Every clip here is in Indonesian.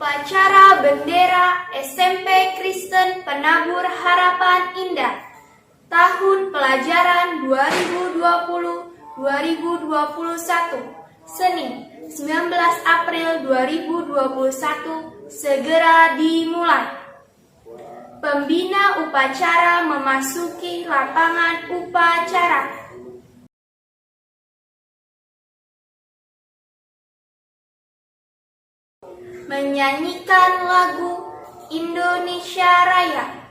Upacara Bendera SMP Kristen Penabur Harapan Indah tahun pelajaran 2020-2021 Senin 19 April 2021 segera dimulai. Pembina upacara memasuki lapangan upacara. Menyanyikan lagu Indonesia Raya.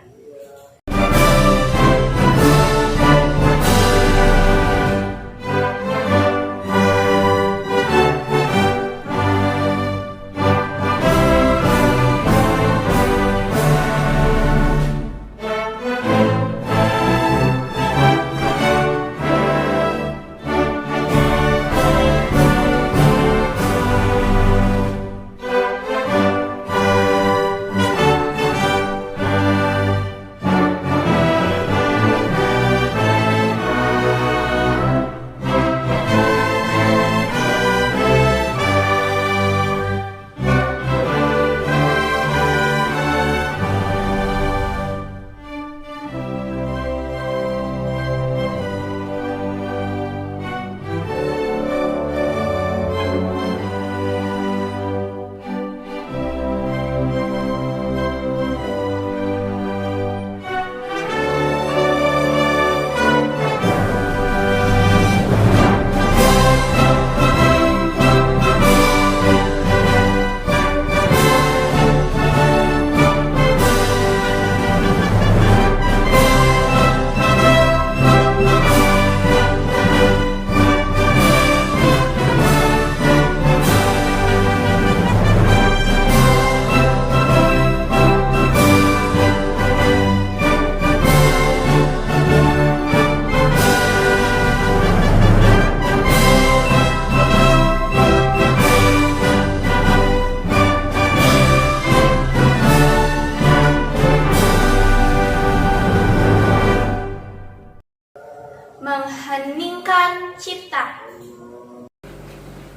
Mengheningkan cipta.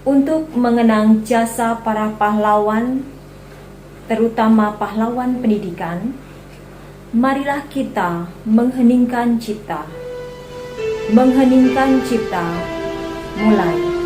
Untuk mengenang jasa para pahlawan, terutama pahlawan pendidikan, marilah kita mengheningkan cipta. Mengheningkan cipta, mulai.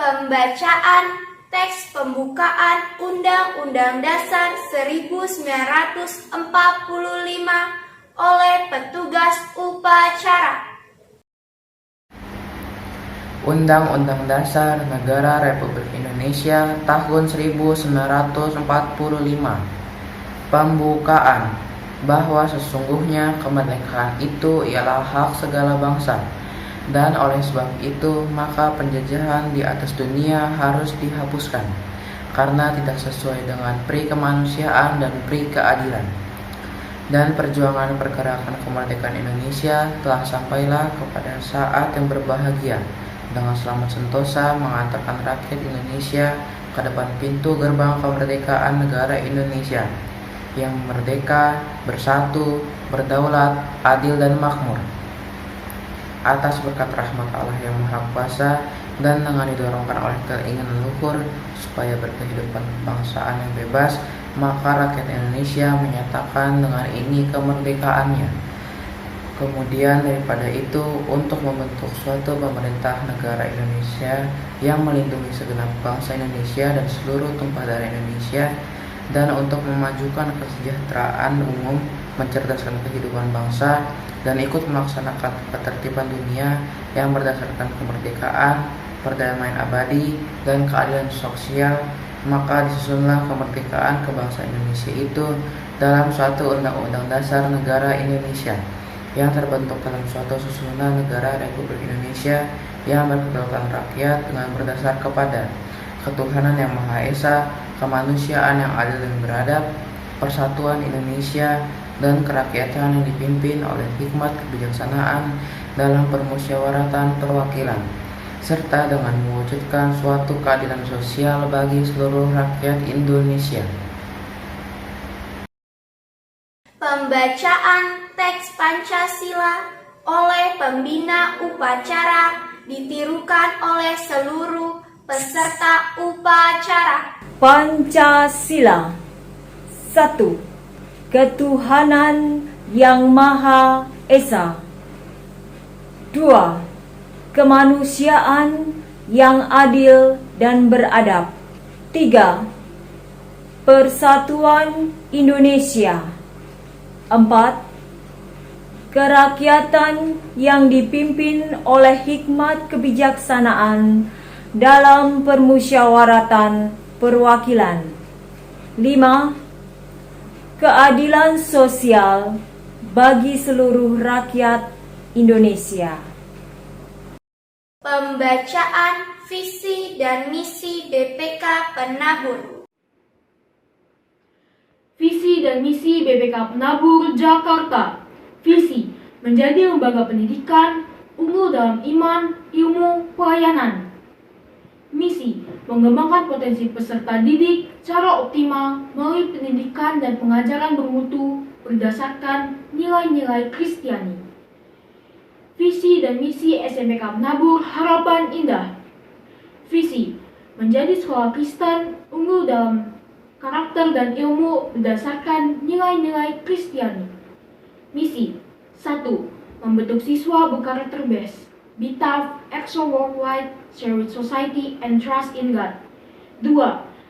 Pembacaan teks pembukaan Undang-Undang Dasar 1945 oleh petugas upacara. Undang-Undang Dasar Negara Republik Indonesia tahun 1945. Pembukaan bahwa sesungguhnya kemerdekaan itu ialah hak segala bangsa Dan oleh sebab itu, maka penjajahan di atas dunia harus dihapuskan, karena tidak sesuai dengan pri kemanusiaan dan pri keadilan. Dan perjuangan pergerakan kemerdekaan Indonesia telah sampailah kepada saat yang berbahagia, dengan selamat sentosa mengantarkan rakyat Indonesia ke depan pintu gerbang kemerdekaan negara Indonesia, yang merdeka, bersatu, berdaulat, adil dan makmur. Atas berkat rahmat Allah yang Maha Kuasa dan dengan didorongkan oleh keinginan luhur supaya berkehidupan kebangsaan yang bebas, maka rakyat Indonesia menyatakan dengan ini kemerdekaannya. Kemudian daripada itu, untuk membentuk suatu pemerintah negara Indonesia yang melindungi segenap bangsa Indonesia dan seluruh tumpah darah Indonesia, dan untuk memajukan kesejahteraan umum, mencerdaskan kehidupan bangsa, dan ikut melaksanakan ketertiban dunia yang berdasarkan kemerdekaan, perdamaian abadi, dan keadilan sosial, maka disusunlah kemerdekaan kebangsaan Indonesia itu dalam suatu Undang-Undang Dasar Negara Indonesia yang terbentuk dalam suatu susunan negara Republik Indonesia yang berkedaulatan rakyat dengan berdasar kepada ketuhanan yang Maha Esa, kemanusiaan yang adil dan beradab, persatuan Indonesia, dan kerakyatan yang dipimpin oleh hikmat kebijaksanaan dalam permusyawaratan perwakilan, serta dengan mewujudkan suatu keadilan sosial bagi seluruh rakyat Indonesia. Pembacaan teks Pancasila oleh pembina upacara ditirukan oleh seluruh peserta upacara. Pancasila. 1. Ketuhanan yang Maha Esa. 2. Kemanusiaan yang adil dan beradab. 3. Persatuan Indonesia. 4. Kerakyatan yang dipimpin oleh hikmat kebijaksanaan dalam permusyawaratan perwakilan. 5. Keadilan sosial bagi seluruh rakyat Indonesia. Pembacaan visi dan misi BPK Penabur. Visi dan misi BPK Penabur Jakarta. Visi: menjadi lembaga pendidikan unggul dalam iman, ilmu, pelayanan. Misi: mengembangkan potensi peserta didik secara optimal melalui pendidikan dan pengajaran bermutu berdasarkan nilai-nilai Kristiani. Visi dan misi SMPK Penabur Harapan Indah. Visi: menjadi sekolah Kristen unggul dalam karakter dan ilmu berdasarkan nilai-nilai Kristiani. Misi: 1. Membentuk siswa berkarakter best, be tough, excel worldwide, share with society, and trust in God. 2.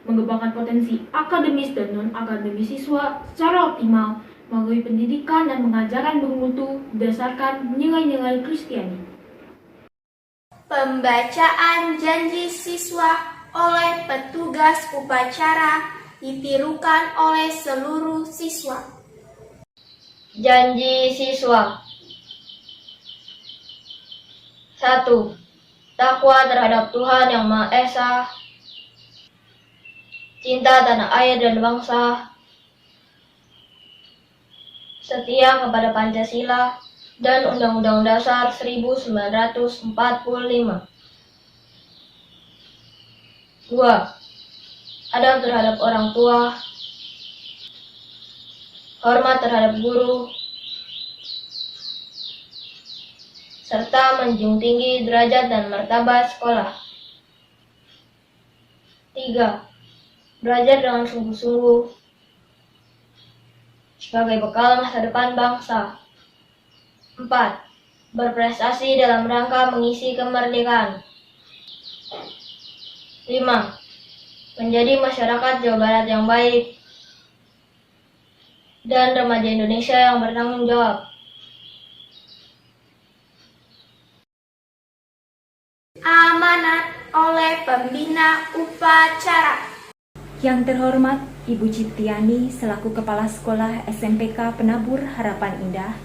Mengembangkan potensi akademis dan non-akademis siswa secara optimal melalui pendidikan dan pengajaran bermutu berdasarkan nilai-nilai Kristiani. Pembacaan janji siswa oleh petugas upacara ditirukan oleh seluruh siswa. Janji siswa. 1. Takwa terhadap Tuhan Yang Maha Esa, cinta tanah air dan bangsa, setia kepada Pancasila dan Undang-Undang Dasar 1945. 2. Adab terhadap orang tua, hormat terhadap guru, serta menjunjung tinggi derajat dan martabat sekolah. 3. Belajar dengan sungguh-sungguh sebagai bekal masa depan bangsa. 4. Berprestasi dalam rangka mengisi kemerdekaan. 5. Menjadi masyarakat Jawa Barat yang baik dan remaja Indonesia yang bertanggung jawab. Amanat oleh pembina upacara. Yang terhormat Ibu Ciptiani selaku Kepala Sekolah SMPK Penabur Harapan Indah,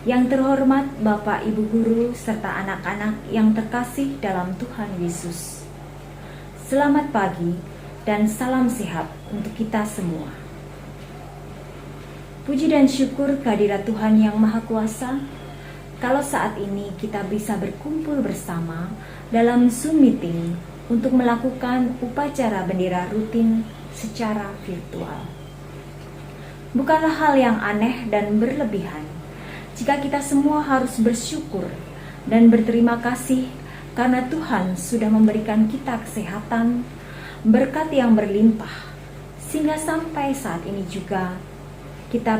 Yang terhormat Bapak Ibu Guru serta anak-anak yang terkasih dalam Tuhan Yesus. Selamat pagi dan salam sehat untuk kita semua. Puji dan syukur kehadirat Tuhan yang Maha Kuasa, kalau saat ini kita bisa berkumpul bersama dalam Zoom meeting untuk melakukan upacara bendera rutin secara virtual. Bukanlah hal yang aneh dan berlebihan jika kita semua harus bersyukur dan berterima kasih karena Tuhan sudah memberikan kita kesehatan, berkat yang berlimpah, sehingga sampai saat ini juga kita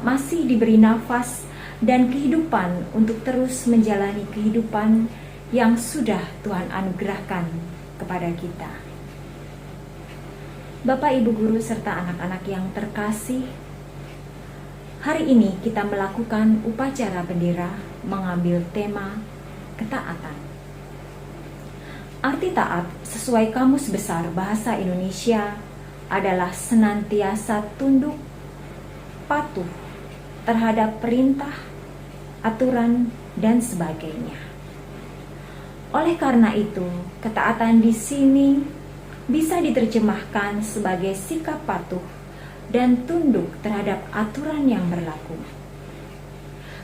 masih diberi nafas dan kehidupan untuk terus menjalani kehidupan yang sudah Tuhan anugerahkan kepada kita. Bapak, Ibu Guru serta anak-anak yang terkasih, hari ini kita melakukan upacara bendera mengambil tema ketaatan. Arti taat sesuai Kamus Besar Bahasa Indonesia adalah senantiasa tunduk, patuh terhadap perintah, aturan, dan sebagainya. Oleh karena itu, ketaatan di sini bisa diterjemahkan sebagai sikap patuh dan tunduk terhadap aturan yang berlaku.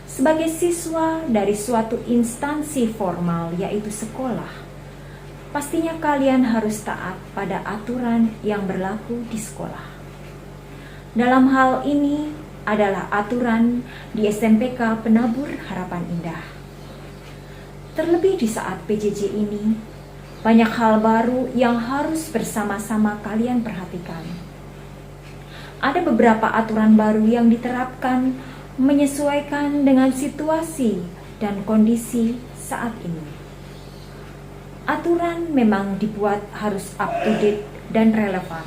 Sebagai siswa dari suatu instansi formal yaitu sekolah, pastinya kalian harus taat pada aturan yang berlaku di sekolah. Dalam hal ini adalah aturan di SMPK Penabur Harapan Indah. Terlebih di saat PJJ ini, banyak hal baru yang harus bersama-sama kalian perhatikan. Ada beberapa aturan baru yang diterapkan menyesuaikan dengan situasi dan kondisi saat ini. Aturan memang dibuat harus up to date dan relevan,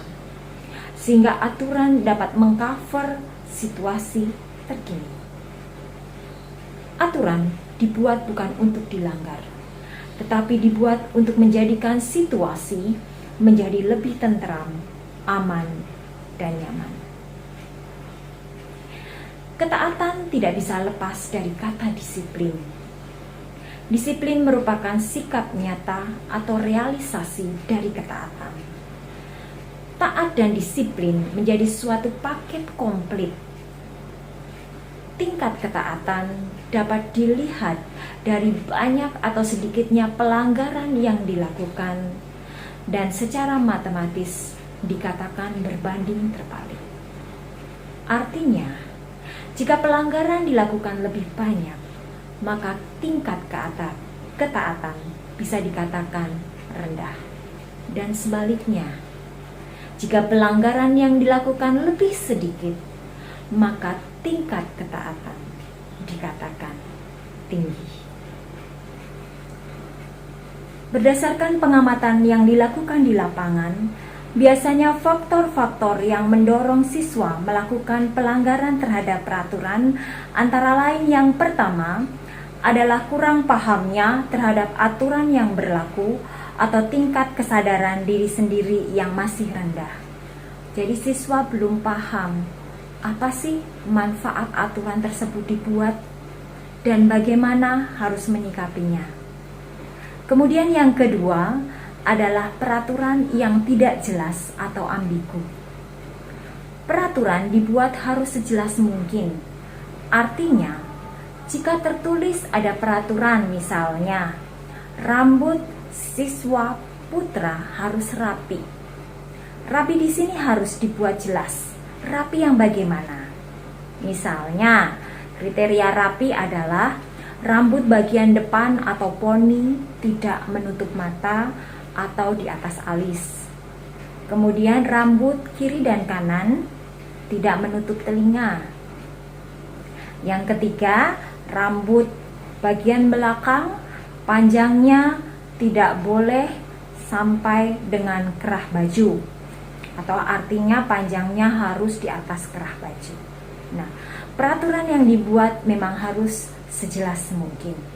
sehingga aturan dapat mengcover situasi terkini. Aturan dibuat bukan untuk dilanggar, tetapi dibuat untuk menjadikan situasi menjadi lebih tentram, aman, dan nyaman. Ketaatan tidak bisa lepas dari kata disiplin. Disiplin merupakan sikap nyata atau realisasi dari ketaatan. Taat dan disiplin menjadi suatu paket komplit. Tingkat ketaatan dapat dilihat dari banyak atau sedikitnya pelanggaran yang dilakukan dan secara matematis dikatakan berbanding terbalik. Artinya, jika pelanggaran dilakukan lebih banyak, maka tingkat ketaatan bisa dikatakan rendah. Dan sebaliknya, jika pelanggaran yang dilakukan lebih sedikit, maka tingkat ketaatan dikatakan tinggi. Berdasarkan pengamatan yang dilakukan di lapangan, biasanya faktor-faktor yang mendorong siswa melakukan pelanggaran terhadap peraturan antara lain yang pertama adalah kurang pahamnya terhadap aturan yang berlaku atau tingkat kesadaran diri sendiri yang masih rendah. Jadi siswa belum paham apa sih manfaat aturan tersebut dibuat dan bagaimana harus menyikapinya. Kemudian yang kedua adalah peraturan yang tidak jelas atau ambigu. Peraturan dibuat harus sejelas mungkin. Artinya, jika tertulis ada peraturan misalnya, rambut siswa putra harus rapi. Rapi di sini harus dibuat jelas. Rapi yang bagaimana? Misalnya, kriteria rapi adalah rambut bagian depan atau poni tidak menutup mata atau di atas alis. Kemudian rambut kiri dan kanan tidak menutup telinga. Yang ketiga, rambut bagian belakang panjangnya tidak boleh sampai dengan kerah baju, atau artinya panjangnya harus di atas kerah baju. Nah, peraturan yang dibuat memang harus sejelas mungkin.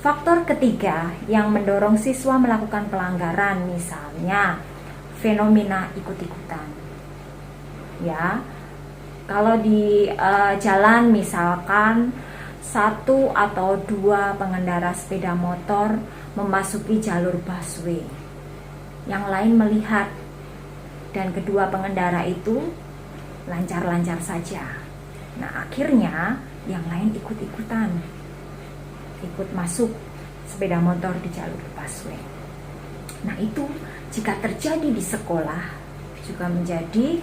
Faktor ketiga yang mendorong siswa melakukan pelanggaran misalnya fenomena ikut-ikutan. Ya, kalau di jalan misalkan satu atau dua pengendara sepeda motor memasuki jalur busway. Yang lain melihat dan kedua pengendara itu lancar-lancar saja. Nah, akhirnya yang lain ikut-ikutan, ikut masuk sepeda motor di jalur busway. Nah, itu jika terjadi di sekolah juga menjadi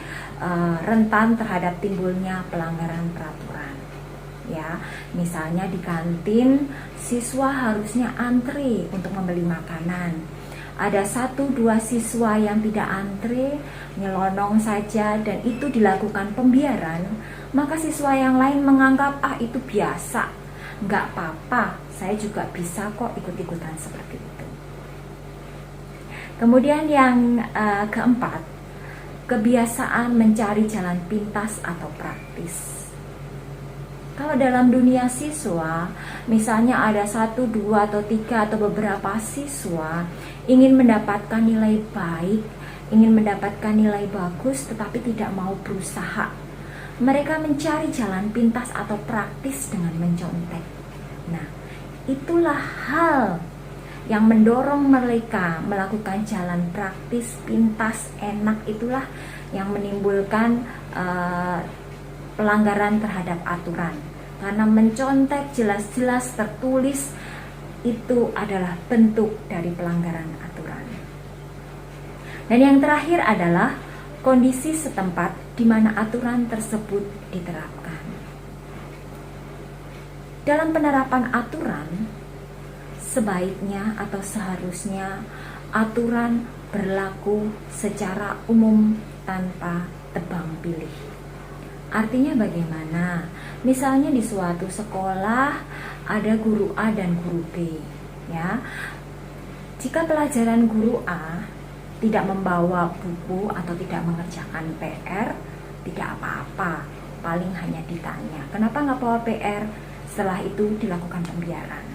rentan terhadap timbulnya pelanggaran peraturan. Ya, misalnya di kantin siswa harusnya antre untuk membeli makanan. Ada 1-2 siswa yang tidak antre, nyelonong saja, dan itu dilakukan pembiaran, maka siswa yang lain menganggap itu biasa, nggak apa-apa, saya juga bisa kok ikut-ikutan seperti itu. Kemudian yang keempat, kebiasaan mencari jalan pintas atau praktis. Kalau dalam dunia siswa, misalnya ada 1, 2, atau 3 atau beberapa siswa ingin mendapatkan nilai baik, ingin mendapatkan nilai bagus tetapi tidak mau berusaha. Mereka mencari jalan pintas atau praktis dengan mencontek. Nah, itulah hal yang mendorong mereka melakukan jalan praktis, pintas, enak, itulah yang menimbulkan pelanggaran terhadap aturan. Karena mencontek jelas-jelas tertulis itu adalah bentuk dari pelanggaran aturan. Dan yang terakhir adalah kondisi setempat di mana aturan tersebut diterapkan. Dalam penerapan aturan, sebaiknya atau seharusnya aturan berlaku secara umum tanpa tebang pilih. Artinya bagaimana? Misalnya di suatu sekolah ada guru A dan guru B, ya. Jika pelajaran guru A tidak membawa buku atau tidak mengerjakan PR, tidak apa-apa, paling hanya ditanya, kenapa nggak bawa PR? Setelah itu dilakukan pembiaran.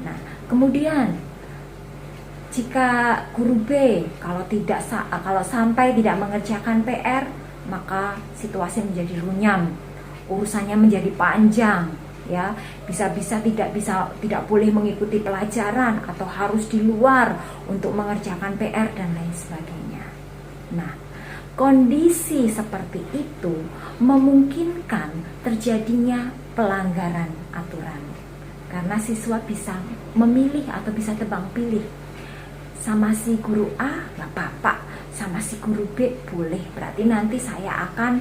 Nah, kemudian jika guru B kalau sampai tidak mengerjakan PR, maka situasi menjadi runyam, urusannya menjadi panjang, ya. Bisa-bisa tidak boleh mengikuti pelajaran atau harus di luar untuk mengerjakan PR dan lain sebagainya. Nah, kondisi seperti itu memungkinkan terjadinya pelanggaran aturan. Karena siswa bisa memilih atau bisa tebang pilih. Sama si guru A gak apa-apa, sama si guru B boleh. Berarti nanti saya akan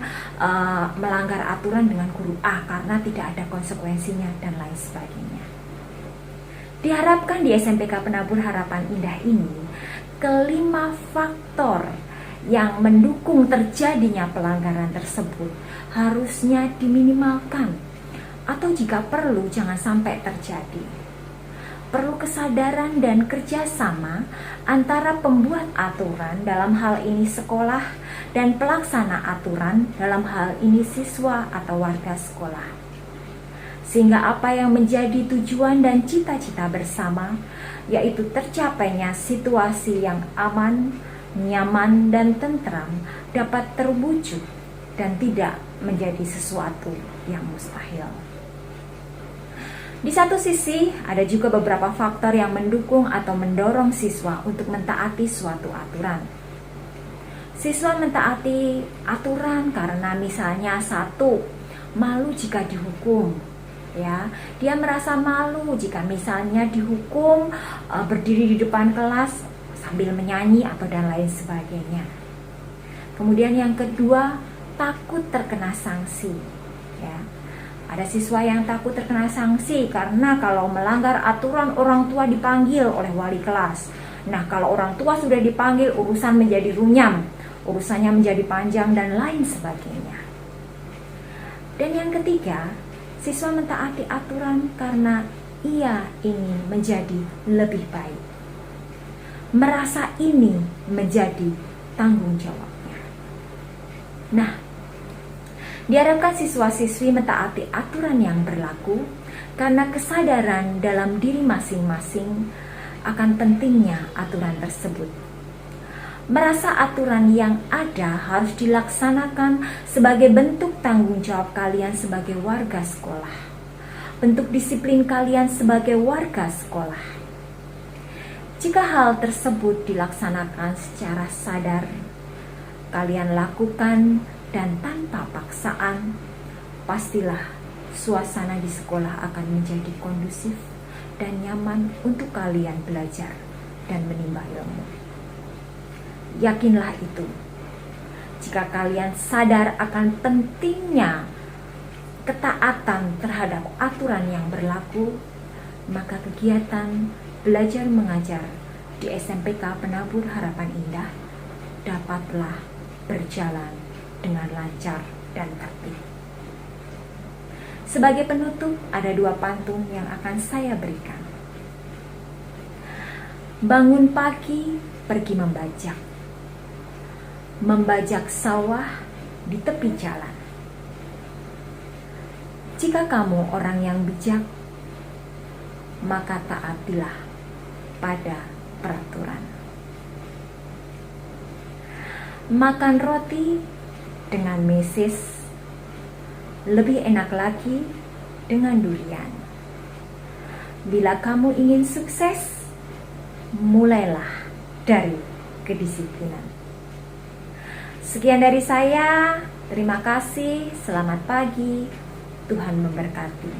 melanggar aturan dengan guru A karena tidak ada konsekuensinya dan lain sebagainya. Diharapkan di SMPK Penabur Harapan Indah ini, kelima faktor yang mendukung terjadinya pelanggaran tersebut harusnya diminimalkan, atau jika perlu jangan sampai terjadi. Perlu kesadaran dan kerjasama antara pembuat aturan, dalam hal ini sekolah, dan pelaksana aturan, dalam hal ini siswa atau warga sekolah. Sehingga apa yang menjadi tujuan dan cita-cita bersama, yaitu tercapainya situasi yang aman, nyaman, dan tentram, dapat terwujud dan tidak menjadi sesuatu yang mustahil. Di satu sisi, ada juga beberapa faktor yang mendukung atau mendorong siswa untuk mentaati suatu aturan. Siswa mentaati aturan karena misalnya 1, malu jika dihukum. Ya, dia merasa malu jika misalnya dihukum berdiri di depan kelas sambil menyanyi atau dan lain sebagainya. Kemudian yang kedua, takut terkena sanksi. Ya. Ada siswa yang takut terkena sanksi karena kalau melanggar aturan orang tua dipanggil oleh wali kelas. Nah, kalau orang tua sudah dipanggil, urusan menjadi runyam, urusannya menjadi panjang dan lain sebagainya. Dan yang ketiga, siswa mentaati aturan karena ia ingin menjadi lebih baik. Merasa ini menjadi tanggung jawabnya. Nah, diharapkan siswa-siswi mentaati aturan yang berlaku karena kesadaran dalam diri masing-masing akan pentingnya aturan tersebut. Merasa aturan yang ada harus dilaksanakan sebagai bentuk tanggung jawab kalian sebagai warga sekolah. bentuk disiplin kalian sebagai warga sekolah. Jika hal tersebut dilaksanakan secara sadar, kalian lakukan dan tanpa paksaan, pastilah suasana di sekolah akan menjadi kondusif dan nyaman untuk kalian belajar dan menimba ilmu. Yakinlah itu. Jika kalian sadar akan pentingnya ketaatan terhadap aturan yang berlaku, maka kegiatan belajar mengajar di SMPK Penabur Harapan Indah dapatlah berjalan dengan lancar dan tertib. Sebagai penutup, ada 2 pantun yang akan saya berikan. Bangun pagi, pergi membajak. Membajak sawah di tepi jalan. Jika kamu orang yang bijak, maka taatilah pada peraturan. Makan roti dengan mesis, lebih enak lagi dengan durian. Bila kamu ingin sukses, mulailah dari kedisiplinan. Sekian dari saya, terima kasih, selamat pagi. Tuhan memberkati.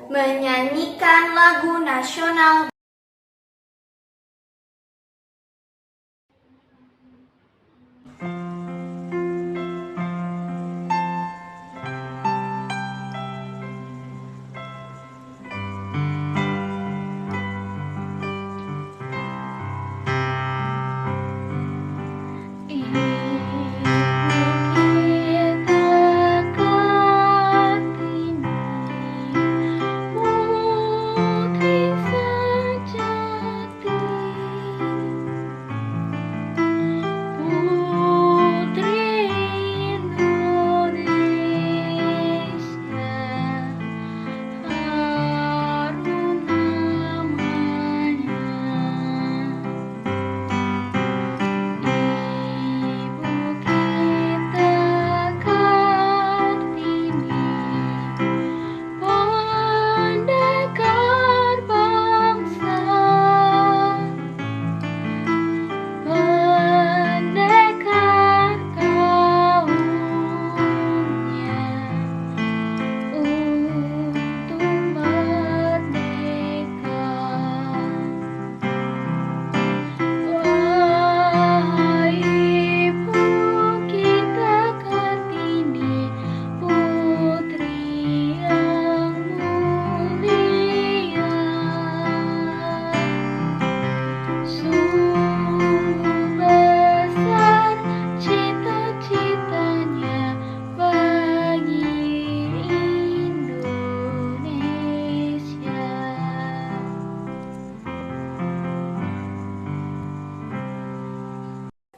Menyanyikan lagu nasional.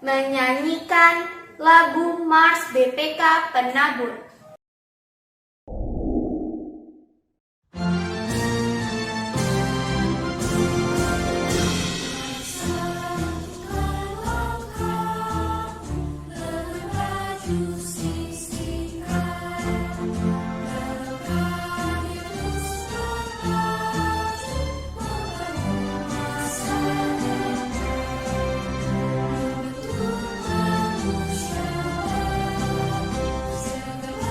Menyanyikan lagu Mars BPK Penabur. Segala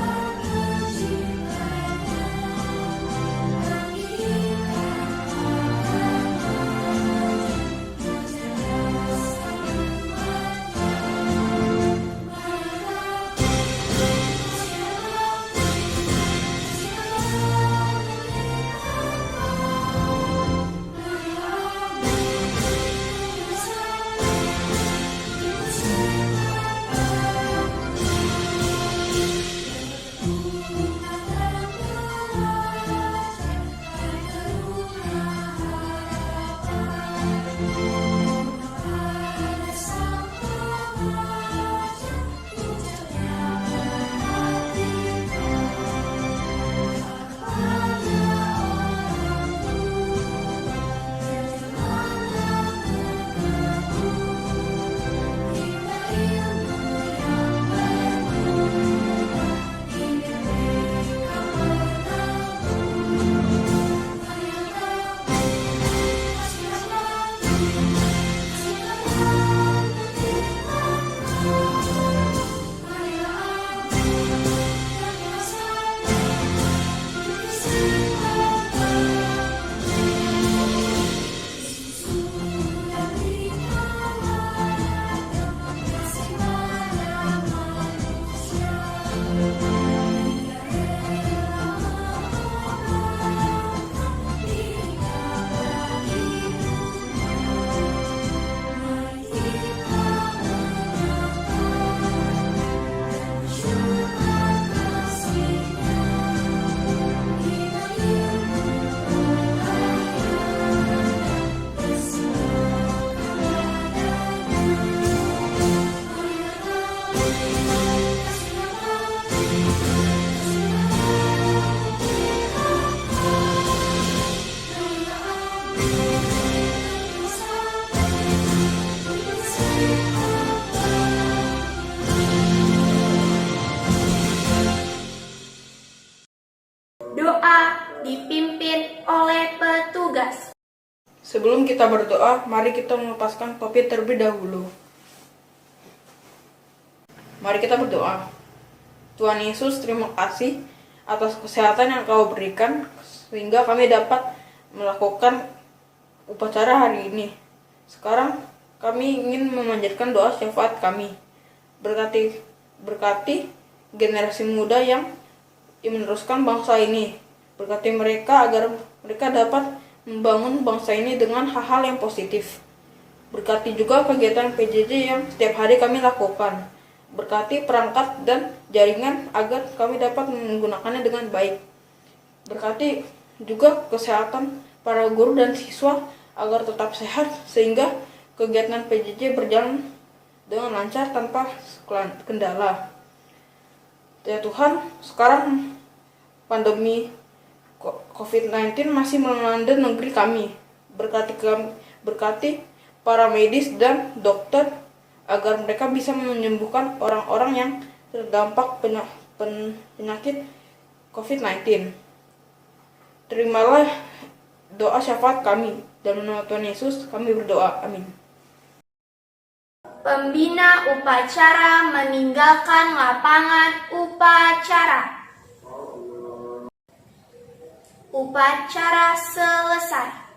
doa dipimpin oleh petugas. Sebelum kita berdoa, mari kita melepaskan COVID terlebih dahulu. Mari kita berdoa. Tuhan Yesus, terima kasih atas kesehatan yang Kau berikan, sehingga kami dapat melakukan upacara hari ini. Sekarang kami ingin memanjatkan doa syafaat kami. Berkati generasi muda yang meneruskan bangsa ini. Berkati mereka agar mereka dapat membangun bangsa ini dengan hal-hal yang positif. Berkati juga kegiatan PJJ yang setiap hari kami lakukan. Berkati perangkat dan jaringan agar kami dapat menggunakannya dengan baik. Berkati juga kesehatan para guru dan siswa agar tetap sehat sehingga kegiatan PJJ berjalan dengan lancar tanpa kendala. Ya Tuhan, sekarang pandemi COVID-19 masih melanda negeri kami. Berkati para medis dan dokter agar mereka bisa menyembuhkan orang-orang yang terdampak penyakit COVID-19. Terimalah doa syafaat kami. Dalam nama Tuhan Yesus kami berdoa. Amin. Pembina upacara meninggalkan lapangan upacara. Upacara selesai.